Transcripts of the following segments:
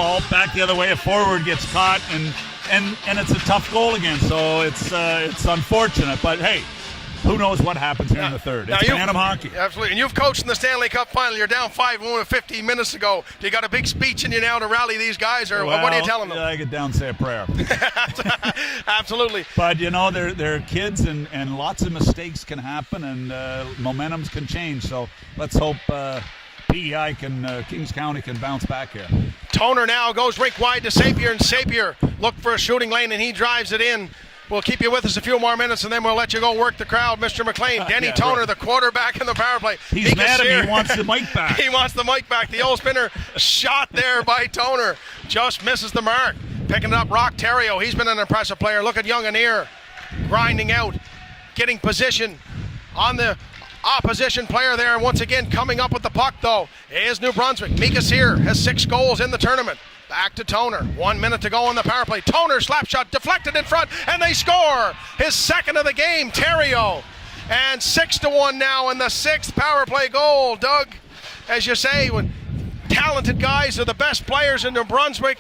fault. Back the other way, a forward gets caught, and it's a tough goal again. So it's unfortunate. But hey, who knows what happens here in the third? It's Bantam hockey. Absolutely. And you've coached in the Stanley Cup final. You're down 5-1 15 minutes ago. You got a big speech in you now to rally these guys, or what are you telling them? I get down and say a prayer. Absolutely. But, they're kids, and lots of mistakes can happen, and momentums can change. So let's hope PEI Kings County can bounce back here. Toner now goes rink wide to Sapir, and Sapir look for a shooting lane, and he drives it in. We'll keep you with us a few more minutes, and then we'll let you go work the crowd, Mr. McLean. Denny Toner, the quarterback in the power play. He's mad at me. He wants the mic back. He wants the mic back. The old spinner shot there by Toner. Just misses the mark. Picking it up, Rock Terrio. He's been an impressive player. Look at Young and Ear grinding out, getting position on the opposition player there. And once again, coming up with the puck, though, is New Brunswick. Mika Sear has 6 goals in the tournament. Back to Toner. 1 minute to go on the power play. Toner slap shot deflected in front, and they score his second of the game. Terrio, and 6-1 now in the 6th power play goal. Doug, as you say, when talented guys are the best players in New Brunswick,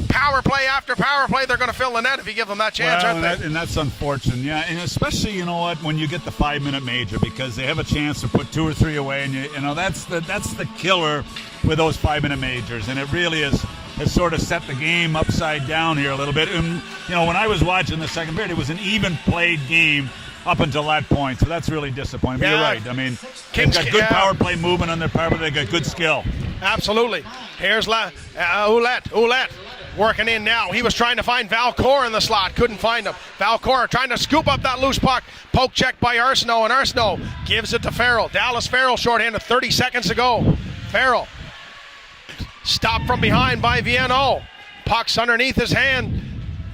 power play after power play, they're going to fill the net if you give them that chance, aren't they? And that's unfortunate, yeah. And especially, when you get the 5-minute major, because they have a chance to put 2 or 3 away, and that's the killer with those 5-minute majors, and it really has sort of set the game upside down here a little bit. And when I was watching the second period, it was an even played game up until that point, so that's really disappointing. But you're right. I mean, they've got good power play movement on their power play. They've got good skill. Absolutely. Here's Ouellette working in now. He was trying to find Valcourt in the slot. Couldn't find him. Valcourt trying to scoop up that loose puck. Poke check by Arsenault, and Arsenault gives it to Farrell. Dallas Farrell shorthanded 30 seconds to go. Farrell stopped from behind by Viano. Puck's underneath his hand.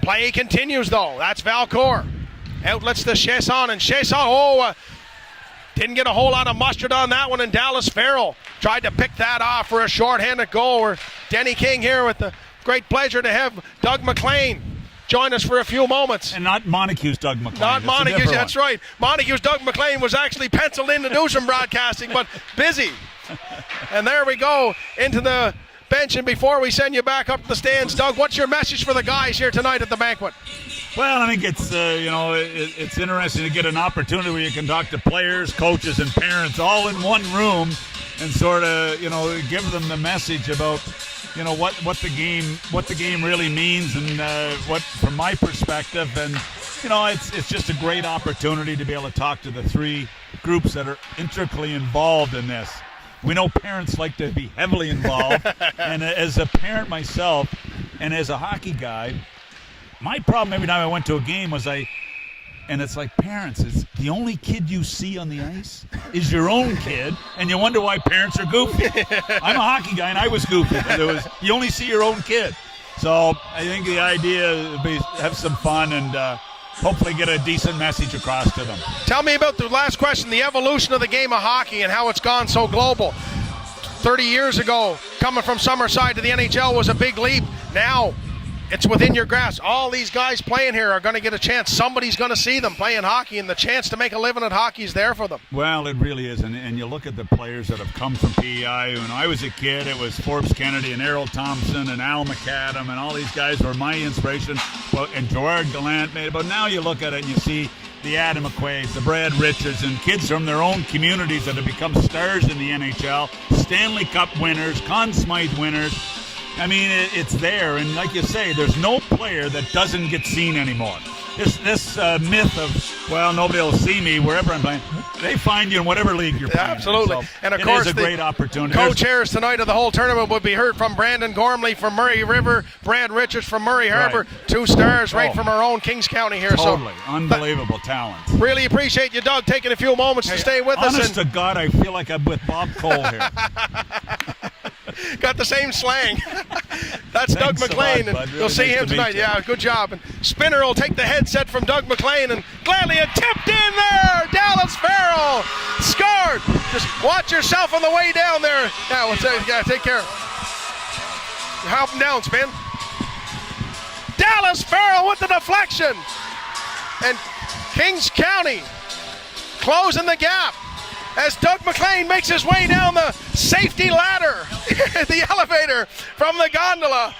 Play continues, though. That's Valcourt. Outlets to Chesson, and Chesson, didn't get a whole lot of mustard on that one, and Dallas Farrell tried to pick that off for a shorthanded goal. We're Denny King here with the great pleasure to have Doug McLean join us for a few moments. And not Montague's Doug McLean. Not Montague's, that's right. Montague's Doug McLean was actually penciled in to do some broadcasting, but busy. And there we go into the bench, and before we send you back up to the stands, Doug, what's your message for the guys here tonight at the banquet? Well, I think it's it's interesting to get an opportunity where you can talk to players, coaches, and parents all in one room, and sort of give them the message about what the game really means, and what from my perspective, and it's just a great opportunity to be able to talk to the 3 groups that are intricately involved in this. We know parents like to be heavily involved, and as a parent myself, and as a hockey guy, my problem every time I went to a game was and it's like, parents, it's the only kid you see on the ice is your own kid, and you wonder why parents are goofy. I'm a hockey guy, and I was goofy, but you only see your own kid. So I think the idea is have some fun and hopefully get a decent message across to them. Tell me about the last question, the evolution of the game of hockey and how it's gone so global. 30 years ago, coming from Summerside to the NHL was a big leap. Now it's within your grasp. All these guys playing here are going to get a chance. Somebody's going to see them playing hockey, and the chance to make a living at hockey is there for them. Well, it really is. And you look at the players that have come from PEI. When I was a kid, it was Forbes Kennedy and Errol Thompson and Al McAdam, and all these guys were my inspiration. Well, and Gerard Gallant made it. But now you look at it and you see the Adam McQuaids, the Brad Richards, and kids from their own communities that have become stars in the NHL, Stanley Cup winners, Conn Smythe winners. I mean, it's there, and like you say, there's no player that doesn't get seen anymore. This myth of, well, nobody will see me wherever I'm playing. They find you in whatever league you're playing. Absolutely. So and of course, it is a great opportunity. Co-chairs tonight of the whole tournament would be heard from Brandon Gormley from Murray River, Brad Richards from Murray Harbor, right. 2 stars right from our own Kings County here. Totally. Unbelievable talent. Really appreciate you, Doug, taking a few moments to stay with us. Honest to God, I feel like I'm with Bob Cole here. Got the same slang. That's Doug McLean, and you'll see him tonight. Yeah, good job. And Spinner will take the headset from Doug McLean, and gladly it tipped in there. Dallas Farrell scored. Just watch yourself on the way down there. Yeah, take care. Help him down, Spin. Dallas Farrell with the deflection, and Kings County closing the gap. as Doug McLean makes his way down the safety ladder, the elevator from the gondola.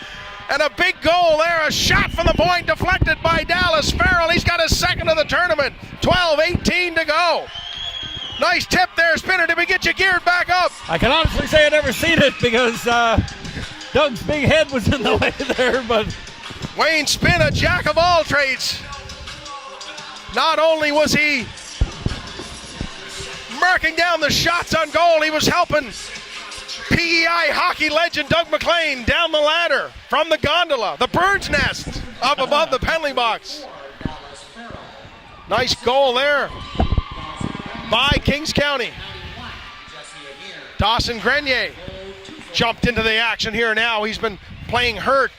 And a big goal there, a shot from the point deflected by Dallas Farrell. He's got his second of the tournament, 12-18 to go. Nice tip there, Spinner. Did we get you geared back up? I can honestly say I've never seen it because Doug's big head was in the way there, but Wayne Spinn, a jack of all trades. Not only was he marking down the shots on goal, he was helping PEI hockey legend Doug McLean down the ladder from the gondola, the bird's nest up above the penalty box. Nice goal there by Kings County. Dawson Grenier jumped into the action here now. He's been playing hurt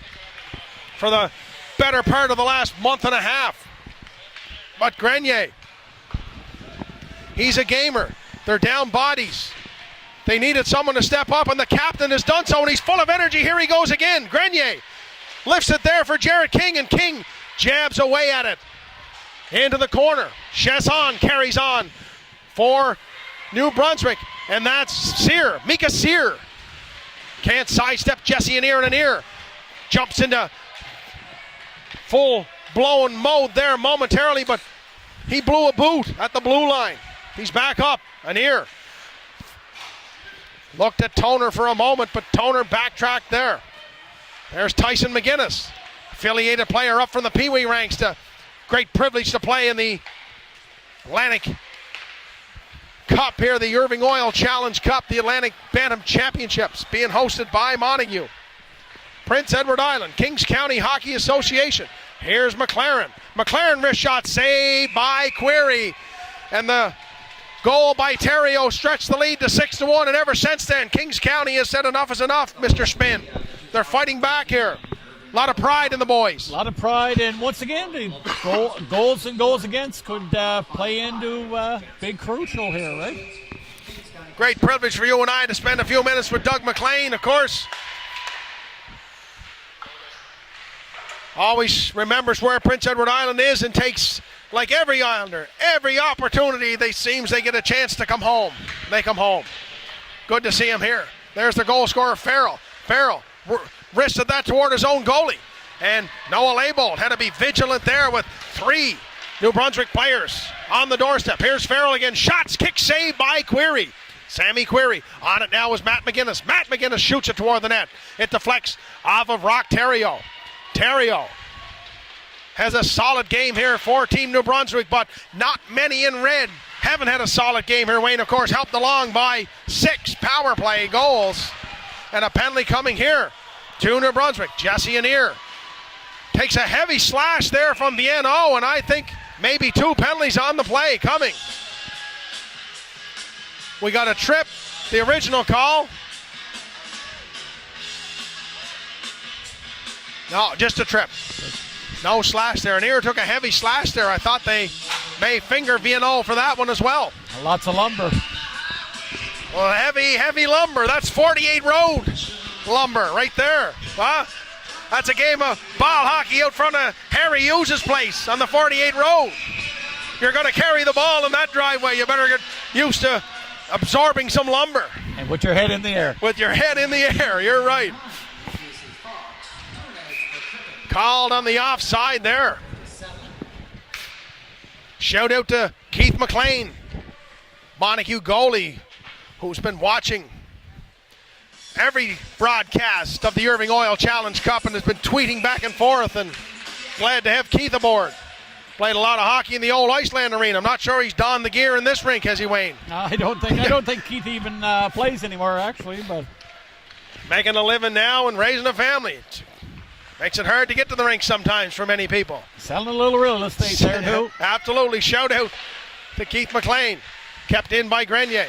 for the better part of the last month and a half. But Grenier, he's a gamer. They're down bodies. They needed someone to step up, and the captain has done so, and he's full of energy. Here he goes again. Grenier lifts it there for Jared King, and King jabs away at it. Into the corner. Chesson carries on for New Brunswick, and that's Sear. Mika Sear can't sidestep Jesse Anir. Jumps into full-blown mode there momentarily, but he blew a boot at the blue line. He's back up. Anir looked at Toner for a moment, but Toner backtracked there. There's Tyson McGinnis, affiliated player up from the Pee Wee ranks. Great privilege to play in the Atlantic Cup here, the Irving Oil Challenge Cup, the Atlantic Bantam Championships, being hosted by Montague. Prince Edward Island, Kings County Hockey Association. Here's McLaren. McLaren wrist shot saved by Query. And the goal by Terrio stretched the lead to 6-1, and ever since then, Kings County has said enough is enough, Mr. Spin. They're fighting back here. A lot of pride in the boys. a lot of pride, and once again, the goals and goals against could play into big crucial here, right? Great privilege for you and I to spend a few minutes with Doug McLean, of course. Always remembers where Prince Edward Island is and takes, like every Islander, every opportunity they get a chance to come home. They come home. Good to see him here. There's the goal scorer, Farrell. Farrell wristed that toward his own goalie. And Noah Leibold had to be vigilant there with 3 New Brunswick players on the doorstep. Here's Farrell again. Shots, kick, save by Query. Sammy Query. On it now is Matt McGinnis. Matt McGinnis shoots it toward the net. It deflects off of Rock Terrio. Terrio has a solid game here for Team New Brunswick, but not many in red haven't had a solid game here. Wayne, of course, helped along by 6 power play goals. And a penalty coming here to New Brunswick. Jesse Anir takes a heavy slash there from the NO, and I think maybe 2 penalties on the play coming. We got a trip, the original call. No, just a trip. No slash there. Anir took a heavy slash there. I thought they may finger VNO for that one as well. Lots of lumber. Well, heavy lumber. That's 48 Road lumber right there. Huh? That's a game of ball hockey out front of Harry Hughes' place on the 48 Road. You're going to carry the ball in that driveway. You better get used to absorbing some lumber. And with your head in the air. With your head in the air. You're right. Called on the offside there. Shout out to Keith McLean, Montague goalie, who's been watching every broadcast of the Irving Oil Challenge Cup and has been tweeting back and forth, and glad to have Keith aboard. Played a lot of hockey in the old Iceland arena. I'm not sure he's donned the gear in this rink, has he, Wayne? I don't think Keith even plays anymore, actually, but making a living now and raising a family. Makes it hard to get to the rink sometimes for many people. Selling a little real estate there, too. Absolutely. Shout out to Keith McLean. Kept in by Grenier.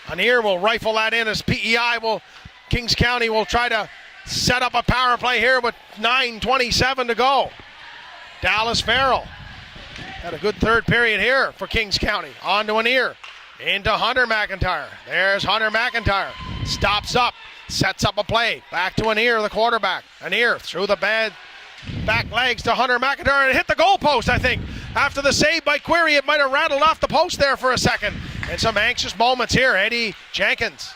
Anir will rifle that in as Kings County will try to set up a power play here with 9:27 to go. Dallas Farrell had a good third period here for Kings County. On to Anir. Into Hunter McIntyre. There's Hunter McIntyre. Stops up. Sets up a play. Back to Anir, the quarterback. Anir through the back legs to Hunter McIntyre and hit the goalpost, I think. After the save by Query, it might have rattled off the post there for a second. And some anxious moments here. Eddie Jenkins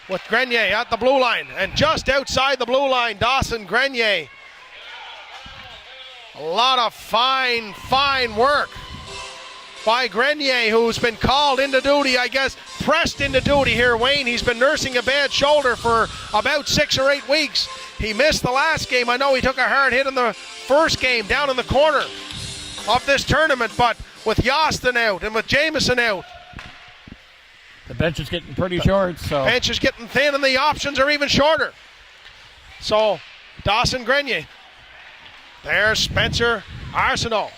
with Grenier at the blue line. And just outside the blue line, Dawson Grenier. A lot of fine work by Grenier, who's been called into duty, I guess, pressed into duty here, Wayne. He's been nursing a bad shoulder for about 6 or 8 weeks. He missed the last game. I know he took a hard hit in the first game down in the corner of this tournament, but with Yostin out and with Jamison out, the bench is getting pretty short. So bench is getting thin and the options are even shorter. So Dawson Grenier. There's Spencer Arsenault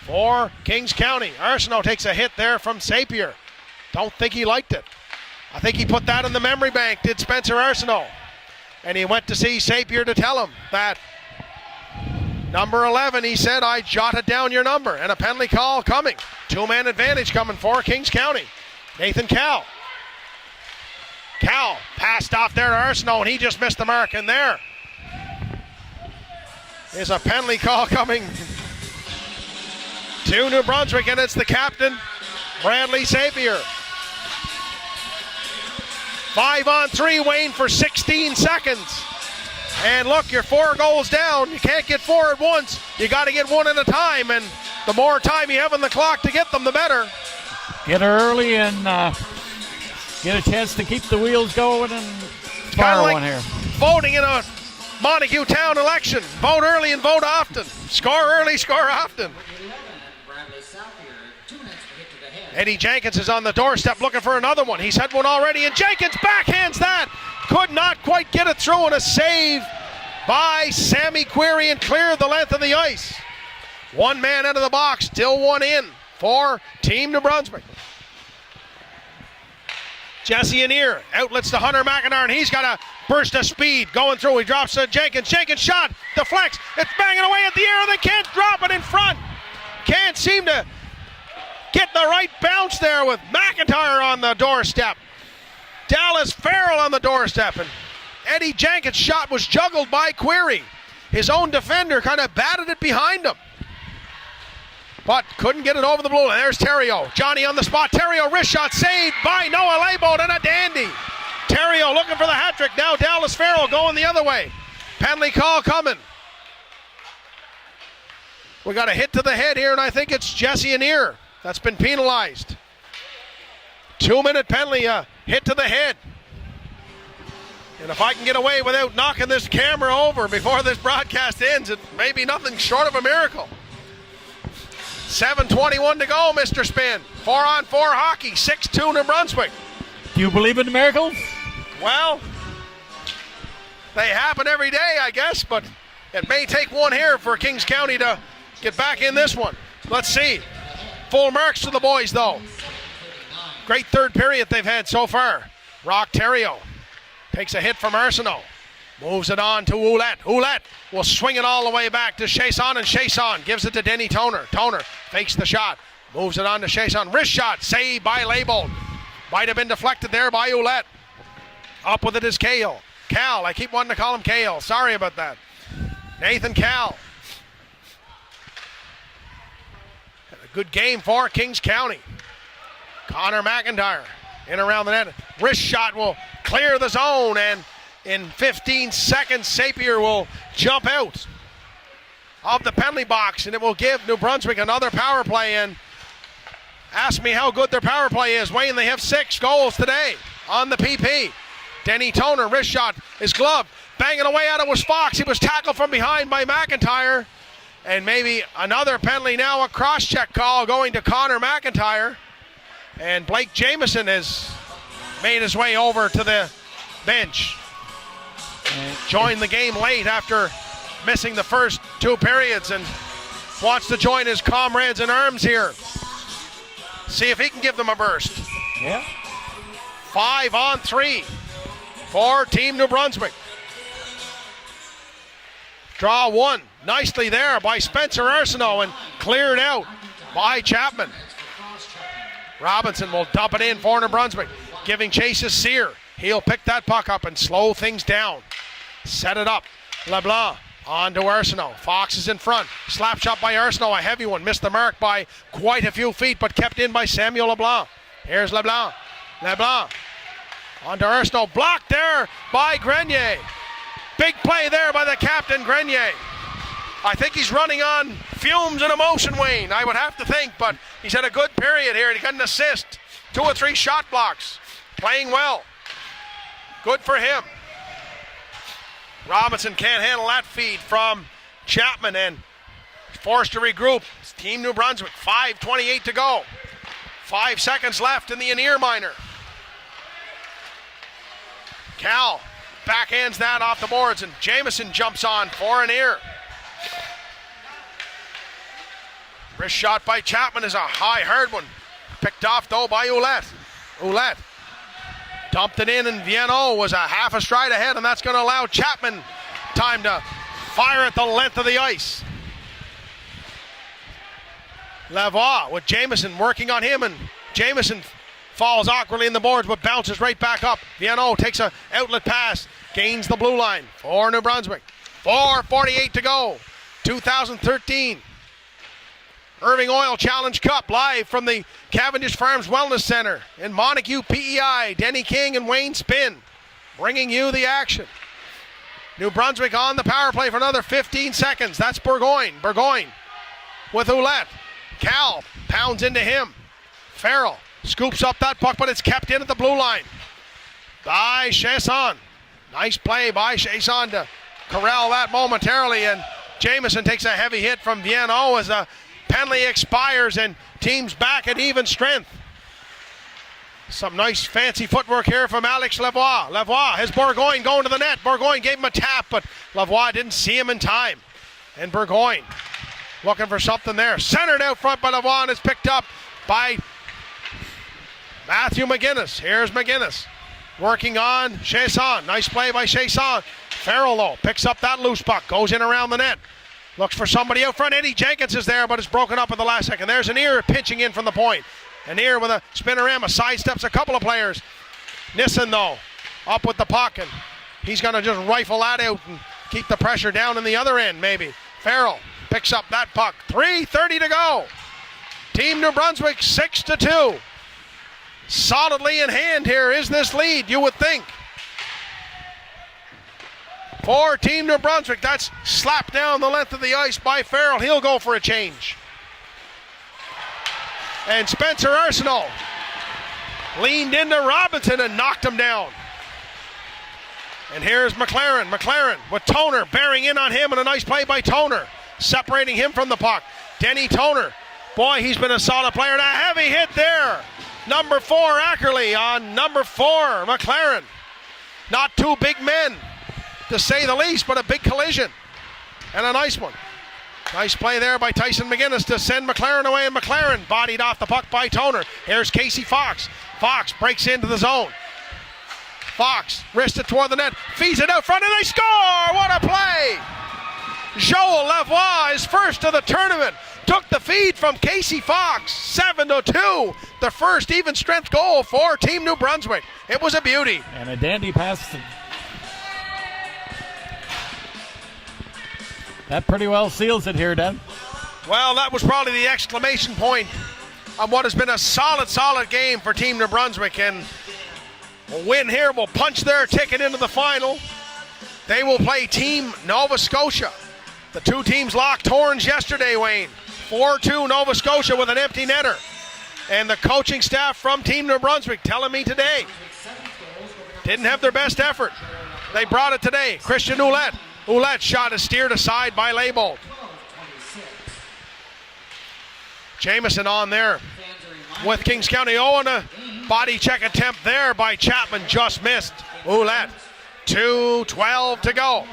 for Kings County. Arsenault takes a hit there from Sapir. Don't think he liked it. I think he put that in the memory bank, did Spencer Arsenault. And he went to see Sapir to tell him that number 11, he said, I jotted down your number. And a penalty call coming. 2-man advantage coming for Kings County. Nathan Cowell. Cowell passed off there to Arsenault, and he just missed the mark. And there is a penalty call coming to New Brunswick, and it's the captain, Bradley Sapir. 5-on-3, Wayne, for 16 seconds. And look, you're 4 goals down. You can't get 4 at once. You got to get 1 at a time, and the more time you have on the clock to get them, the better. Get early and get a chance to keep the wheels going and fire like one here. Voting in a Montague Town election. Vote early and vote often. Score early, score often. Eddie Jenkins is on the doorstep looking for another one. He's had one already, and Jenkins backhands that. Could not quite get it through, and a save by Sammy Query and cleared the length of the ice. 1 man out of the box, still 1 in for Team New Brunswick. Jesse Anir outlets to Hunter McIntyre, and he's got a burst of speed going through. He drops to Jenkins. Jenkins shot, deflects. It's banging away at the air. They can't drop it in front. Can't seem to get the right bounce there with McIntyre on the doorstep. Dallas Farrell on the doorstep, and Eddie Jenkins' shot was juggled by Query. His own defender kind of batted it behind him, but couldn't get it over the blue line. There's Terrio. Johnny on the spot. Terrio, wrist shot saved by Noah Leibold, and a dandy. Terrio looking for the hat trick. Now Dallas Farrell going the other way. Penalty call coming. We got a hit to the head here, and I think it's Jesse Anir that's been penalized. 2-minute penalty, hit to the head. And if I can get away without knocking this camera over before this broadcast ends, it may be nothing short of a miracle. 7:21 to go, Mr. Spin. 4-on-4 hockey, 6-2 New Brunswick. Do you believe in the miracles? Well, they happen every day, I guess, but it may take one here for Kings County to get back in this one. Let's see. Full marks to the boys, though. Great third period they've had so far. Rock Terrio takes a hit from Arsenault. Moves it on to Ouellette. Ouellette will swing it all the way back to Chasson, and Chasson gives it to Denny Toner. Toner fakes the shot. Moves it on to Chasson. Wrist shot saved by Leibold. Might have been deflected there by Ouellette. Up with it is Cale. Cal, I keep wanting to call him Cale. Sorry about that. Nathan Cal. A good game for Kings County. Connor McIntyre in around the net. Wrist shot will clear the zone, and in 15 seconds, Sapir will jump out of the penalty box, and it will give New Brunswick another power play. And ask me how good their power play is. Wayne, they have 6 goals today on the PP. Denny Toner, wrist shot is gloved. Banging away at it was Fox. He was tackled from behind by McIntyre. And maybe another penalty now, a cross-check call going to Connor McIntyre. And Blake Jamieson has made his way over to the bench. Joined the game late after missing the first 2 periods, and wants to join his comrades in arms here. See if he can give them a burst. Yeah. 5-on-3 for Team New Brunswick. Draw 1 nicely there by Spencer Arsenault, and cleared out by Chapman. Robinson will dump it in for New Brunswick, giving chase to Sear. He'll pick that puck up and slow things down. Set it up. LeBlanc on to Arsenault. Fox is in front. Slap shot by Arsenault, a heavy one. Missed the mark by quite a few feet, but kept in by Samuel LeBlanc. Here's LeBlanc. LeBlanc onto Arsenault. Blocked there by Grenier. Big play there by the captain, Grenier. I think he's running on fumes and emotion, Wayne. I would have to think, but he's had a good period here. He got an assist. 2 or 3 shot blocks. Playing well. Good for him. Robinson can't handle that feed from Chapman and forced to regroup. It's Team New Brunswick. 5:28 to go. 5 seconds left in the Anir minor. Cal backhands that off the boards, and Jamieson jumps on for Anir. Wrist shot by Chapman is a high, hard one. Picked off, though, by Ouellette. Ouellette dumped it in, and Vienno was a half a stride ahead, and that's going to allow Chapman time to fire at the length of the ice. Lavoie with Jamieson working on him, and Jamieson falls awkwardly in the boards but bounces right back up. Vienno takes an outlet pass, gains the blue line for New Brunswick. 4:48 to go. 2013 Irving Oil Challenge Cup live from the Cavendish Farms Wellness Center in Montague, PEI. Denny King and Wayne Spinn bringing you the action. New Brunswick on the power play for another 15 seconds. That's Burgoyne. Burgoyne with Ouellette. Cal pounds into him. Farrell scoops up that puck, but it's kept in at the blue line by Chasson. Nice play by Chasson to corral that momentarily, and Jamieson takes a heavy hit from Vienno as the penalty expires and team's back at even strength. Some nice fancy footwork here from Alex Lavoie. Lavoie has Burgoyne going to the net. Burgoyne gave him a tap, but Lavoie didn't see him in time. And Burgoyne looking for something there. Centered out front by Lavoie, and it's picked up by Matthew McGuinness. Here's McGuinness working on Chasson. Nice play by Chasson. Farrell, though, picks up that loose puck, goes in around the net. Looks for somebody out front. Eddie Jenkins is there, but it's broken up at the last second. There's Anir pitching in from the point. Anir with a spinorama sidesteps a couple of players. Nissen, though, up with the puck, and he's going to just rifle that out and keep the pressure down in the other end, maybe. Farrell picks up that puck. 3:30 to go. Team New Brunswick 6-2. Solidly in hand here is this lead, you would think. For Team New Brunswick, that's slapped down the length of the ice by Farrell. He'll go for a change. And Spencer Arsenault leaned into Robinson and knocked him down. And here's McLaren. McLaren with Toner bearing in on him, and a nice play by Toner, separating him from the puck. Denny Toner, boy, he's been a solid player. And a heavy hit there. Number 4 Ackerley on number 4 McLaren. Not two big men, to say the least, but a big collision. And a nice one. Nice play there by Tyson McGuinness to send McLaren away, and McLaren bodied off the puck by Toner. Here's Casey Fox. Fox breaks into the zone. Fox wrists it toward the net, feeds it out front, and they score! What a play! Joel Lavoie is first of the tournament. Took the feed from Casey Fox. 7-2. The first even strength goal for Team New Brunswick. It was a beauty. And a dandy pass. That pretty well seals it here, Dan. Well, that was probably the exclamation point on what has been a solid game for Team New Brunswick. And a win here will punch their ticket into the final. They will play Team Nova Scotia. The two teams locked horns yesterday, Wayne. 4-2 Nova Scotia with an empty netter. And the coaching staff from Team New Brunswick telling me today didn't have their best effort. They brought it today. Christian Ouellette. Ouellette's shot is steered aside by Leibold. Jamieson on there with Kings County. Oh, and a body check attempt there by Chapman, just missed. Ouellette. 2:12 to go.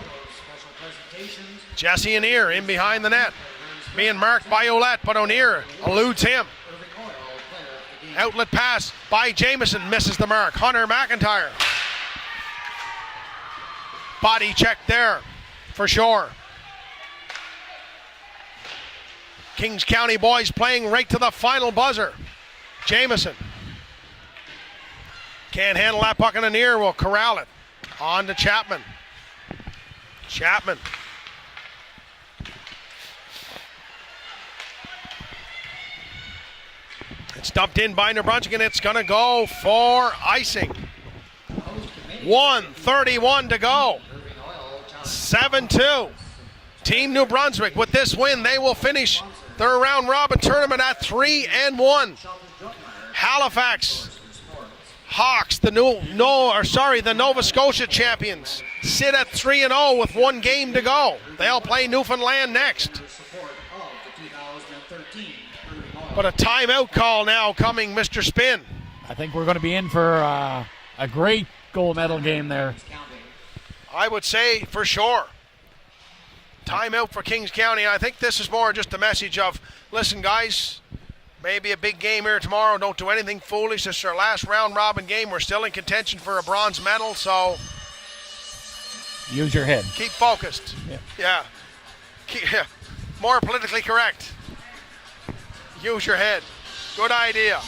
Jesse Anir in behind the net, being marked by Ouellette, but O'Neill eludes him. Outlet pass by Jamieson, misses the mark. Hunter McIntyre. Body check there for sure. Kings County boys playing right to the final buzzer. Jamieson can't handle that puck, and Anir will corral it. On to Chapman. Chapman. It's Dumped in by New Brunswick, and it's going to go for icing. 1:31 to go. 7-2. Team New Brunswick, with this win, they will finish their round robin tournament at 3-1. Halifax Hawks, the Nova Scotia champions, sit at 3-0 with one game to go. They'll play Newfoundland next. But a timeout call now coming, Mr. Spin. I think we're going to be in for a great gold medal game there. I would say for sure. Timeout for Kings County. I think this is more just a message of, listen, guys, maybe a big game here tomorrow. Don't do anything foolish. This is our last round robin game. We're still in contention for a bronze medal, so use your head. Keep focused. Yeah. More politically correct. Use your head. Good idea.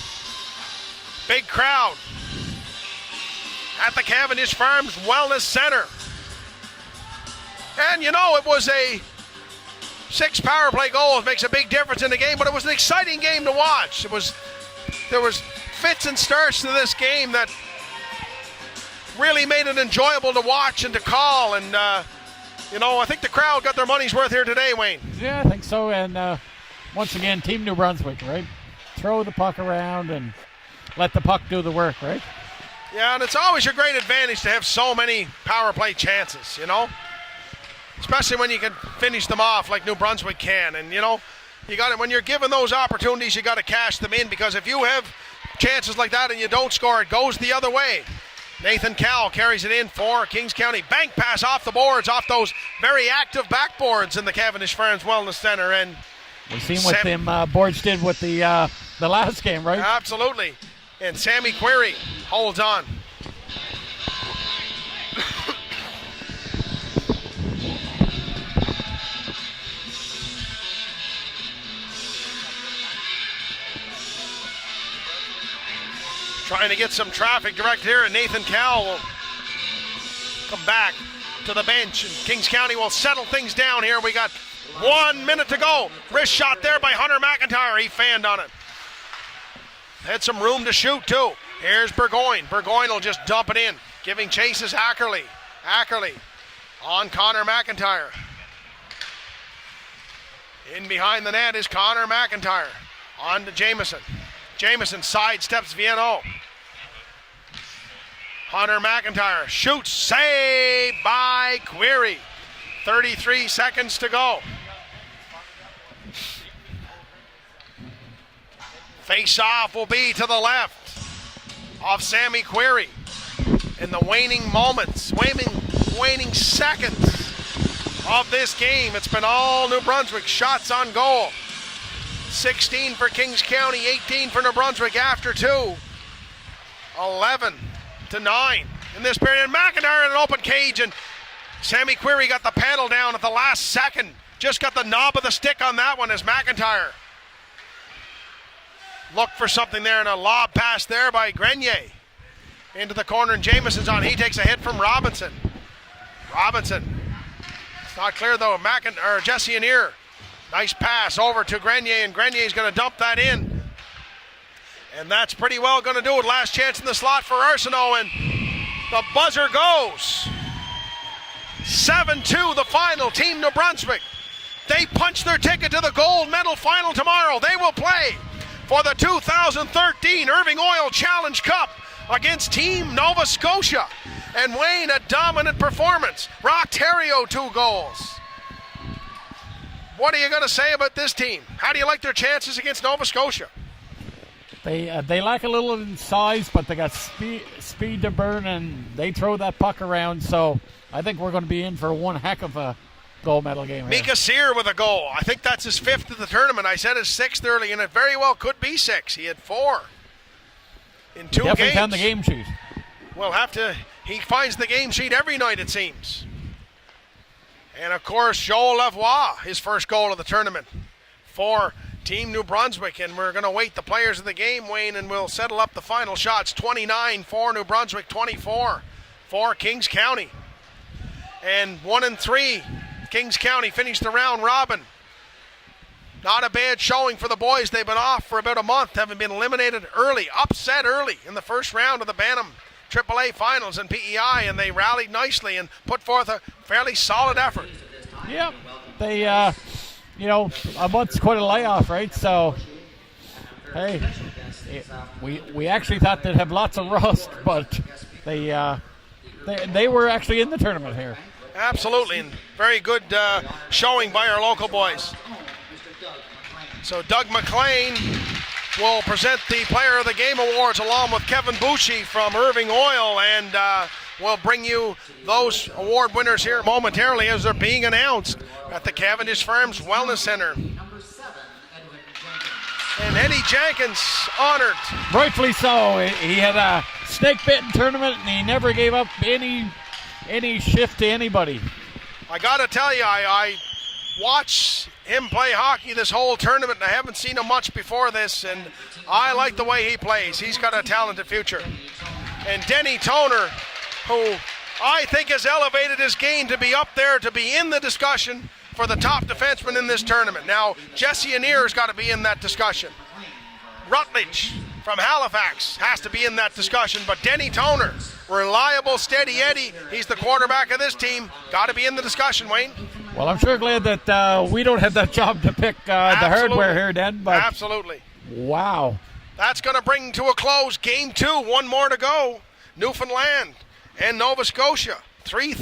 Big crowd at the Cavendish Farms Wellness Center. And you know, it was a 6 power play goals, makes a big difference in the game, but it was an exciting game to watch. There was fits and starts to this game that really made it enjoyable to watch and to call. And I think the crowd got their money's worth here today, Wayne. Yeah, I think so. And once again, Team New Brunswick, right? Throw the puck around and let the puck do the work, right? Yeah, and it's always your great advantage to have so many power play chances, especially when you can finish them off like New Brunswick can. And you got it when you're given those opportunities, you got to cash them in, because if you have chances like that and you don't score, it goes the other way. Nathan Cowell carries it in for Kings County. Bank pass off the boards, off those very active backboards in the Cavendish Farms Wellness Center. And we've seen what them boards did with the last game, right? Absolutely. And Sammy Query holds on. Trying to get some traffic direct here, and Nathan Cowell will come back to the bench, and Kings County will settle things down here. We got 1 minute to go. Wrist shot there by Hunter McIntyre. He fanned on it. Had some room to shoot, too. Here's Burgoyne. Burgoyne will just dump it in. Giving chase is Ackerley. Ackerley on Connor McIntyre. In behind the net is Connor McIntyre. On to Jamieson. Jamieson sidesteps Vienno. Hunter McIntyre shoots. Saved by Query. 33 seconds to go. Face-off will be to the left of Sammy Query. In the waning moments, waning seconds of this game, it's been all New Brunswick shots on goal. 16 for Kings County, 18 for New Brunswick after 2. 11-9 in this period. And McIntyre in an open cage, and Sammy Query got the paddle down at the last second. Just got the knob of the stick on that one as McIntyre looked for something there, and a lob pass there by Grenier into the corner, and Jamieson's on. He takes a hit from Robinson. It's not clear though. Jesse Anier. Nice pass over to Grenier, and Grenier's going to dump that in. And that's pretty well going to do it. Last chance in the slot for Arsenault, and the buzzer goes. 7-2 the final. Team New Brunswick, they punch their ticket to the gold medal final tomorrow. They will play for the 2013 Irving Oil Challenge Cup against Team Nova Scotia. And Wayne, a dominant performance. Rock Terrio 2 goals. What are you going to say about this team? How do you like their chances against Nova Scotia? They lack a little in size, but they got speed to burn, and they throw that puck around. So I think we're going to be in for one heck of a gold medal game here. Mika Sear with a goal. I think that's his 5th of the tournament. I said his 6th early, and it very well could be 6. He had 4 in 2 games. Definitely found the game sheet. We'll have to. He finds the game sheet every night, it seems. And of course, Joel Lavoie, his first goal of the tournament for Team New Brunswick. And we're going to wait the players of the game, Wayne, and we'll settle up the final shots. 29 for New Brunswick, 24 for Kings County. And 1-3, Kings County finished the round robin. Not a bad showing for the boys. They've been off for about a month, having been eliminated early, upset early in the first round of the Bantam AAA Finals in PEI, and they rallied nicely and put forth a fairly solid effort. Yep. They, a month's quite a layoff, right? So, hey, we actually thought they'd have lots of rust, but they were actually in the tournament here. Absolutely, and very good showing by our local boys. So Doug McLean will present the Player of the Game Awards along with Kevin Bucci from Irving Oil, and we'll bring you those award winners here momentarily as they're being announced at the Cavendish Farms Wellness Center. And Eddie Jenkins honored. Rightfully so. He had a snake-bitten tournament, and he never gave up any shift to anybody. I got to tell you, I watched him play hockey this whole tournament, and I haven't seen him much before this, and I like the way he plays. He's got a talented future. And Denny Toner, who I think has elevated his game to be up there, to be in the discussion for the top defenseman in this tournament. Now, Jesse Anier's got to be in that discussion. Rutledge from Halifax has to be in that discussion, but Denny Toner, reliable, steady Eddie, he's the quarterback of this team, got to be in the discussion, Wayne. Well, I'm sure glad that we don't have that job to pick the hardware here, Dan. But absolutely. Wow. That's going to bring to a close Game 2. One more to go. Newfoundland and Nova Scotia. 3